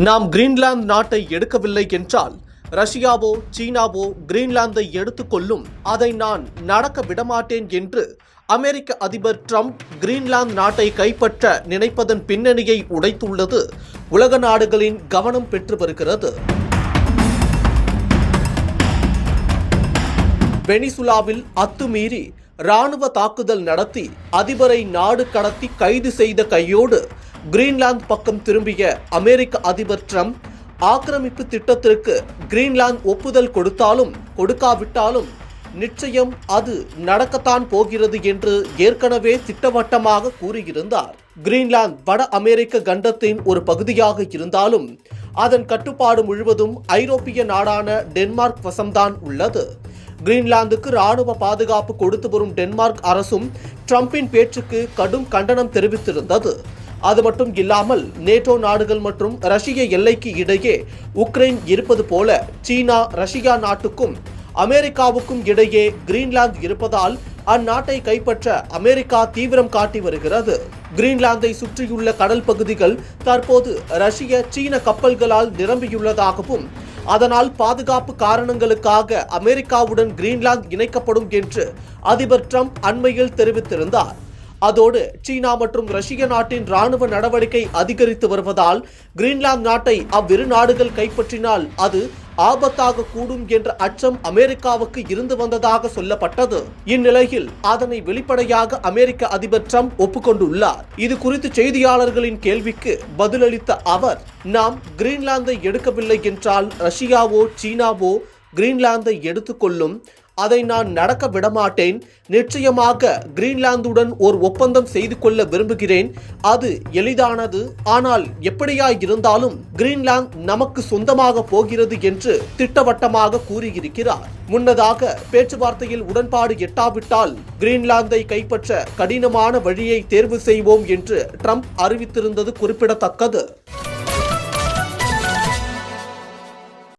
நாம் கிரீன்லாந்து நாட்டை எடுக்கவில்லை என்றால் ரஷ்யாவோ சீனாவோ கிரீன்லாந்தை எடுத்துக்கொள்ளும், அதை நான் நடக்க விடமாட்டேன் என்று அமெரிக்க அதிபர் ட்ரம்ப் கிரீன்லாந்து நாட்டை கைப்பற்ற நினைப்பதன் பின்னணியை உடைத்துள்ளது உலக நாடுகளின் கவனம் பெற்று வருகிறது. வெனிசுலாவில் அத்துமீறி இராணுவ தாக்குதல் நடத்தி அதிபரை நாடு கடத்தி கைது செய்த கையோடு கிரீன்லாந்து பக்கம் திரும்பிய அமெரிக்க அதிபர் ட்ரம்ப் ஆக்கிரமிப்பு திட்டத்திற்கு கிரீன்லாந்து ஒப்புதல் கொடுத்தாலும் கொடுக்காவிட்டாலும் நிச்சயம் அது நடக்கத்தான் போகிறது என்று ஏற்கனவே திட்டவட்டமாக கூறியிருந்தார். கிரீன்லாந்து வட அமெரிக்க கண்டத்தின் ஒரு பகுதியாக இருந்தாலும் அதன் கட்டுப்பாடு முழுவதும் ஐரோப்பிய நாடான டென்மார்க் வசம்தான் உள்ளது. கிரீன்லாந்துக்கு இராணுவ பாதுகாப்பு கொடுத்து வரும் டென்மார்க் அரசும் ட்ரம்பின் பேச்சுக்கு கடும் கண்டனம் தெரிவித்திருந்தது. அது மட்டும் இல்லாமல் நேட்டோ நாடுகள் மற்றும் ரஷ்ய எல்லைக்கு இடையே உக்ரைன் இருப்பது போல சீனா ரஷ்யா நாட்டுக்கும் அமெரிக்காவுக்கும் இடையே கிரீன்லாந்து இருப்பதால் அந்நாட்டை கைப்பற்ற அமெரிக்கா தீவிரம் காட்டி வருகிறது. கிரீன்லாந்தை சுற்றியுள்ள கடல் பகுதிகள் தற்போது ரஷ்ய சீன கப்பல்களால் நிரம்பியுள்ளதாகவும் அதனால் பாதுகாப்பு காரணங்களுக்காக அமெரிக்காவுடன் கிரீன்லாந்து இணைக்கப்படும் என்று அதிபர் ட்ரம்ப் அண்மையில் தெரிவித்திருந்தார். அதோடு சீனா மற்றும் ரஷ்ய நாட்டின் இராணுவ நடவடிக்கை அதிகரித்து வருவதால் கிரீன்லாந்து நாட்டை அவ்விரு நாடுகள் கைப்பற்றினால் அது ஆபத்தாக கூடும் என்ற அச்சம் அமெரிக்காவுக்கு இருந்து வந்ததாக சொல்லப்பட்டது. இந்நிலையில் அதனை வெளிப்படையாக அமெரிக்க அதிபர் ட்ரம்ப் ஒப்புக்கொண்டுள்ளார். இது குறித்து செய்தியாளர்களின் கேள்விக்கு பதிலளித்த அவர், நாம் கிரீன்லாந்தை எடுக்கவில்லை என்றால் ரஷ்யாவோ சீனாவோ கிரீன்லாந்தை எடுத்துக்கொள்ளும், அதை நான் நடக்க விடமாட்டேன். நிச்சயமாக கிரீன்லாந்துடன் ஒரு ஒப்பந்தம் செய்து கொள்ள விரும்புகிறேன். அது எளிதானது. ஆனால் எப்படியா இருந்தாலும் கிரீன்லாந்து நமக்கு சொந்தமாக போகிறது என்று திட்டவட்டமாக கூறியிருக்கிறார். முன்னதாக பேச்சுவார்த்தையில் உடன்பாடு எட்டாவிட்டால் கிரீன்லாந்தை கைப்பற்ற கடினமான வழியை தேர்வு செய்வோம் என்று ட்ரம்ப் அறிவித்திருந்தது குறிப்பிடத்தக்கது.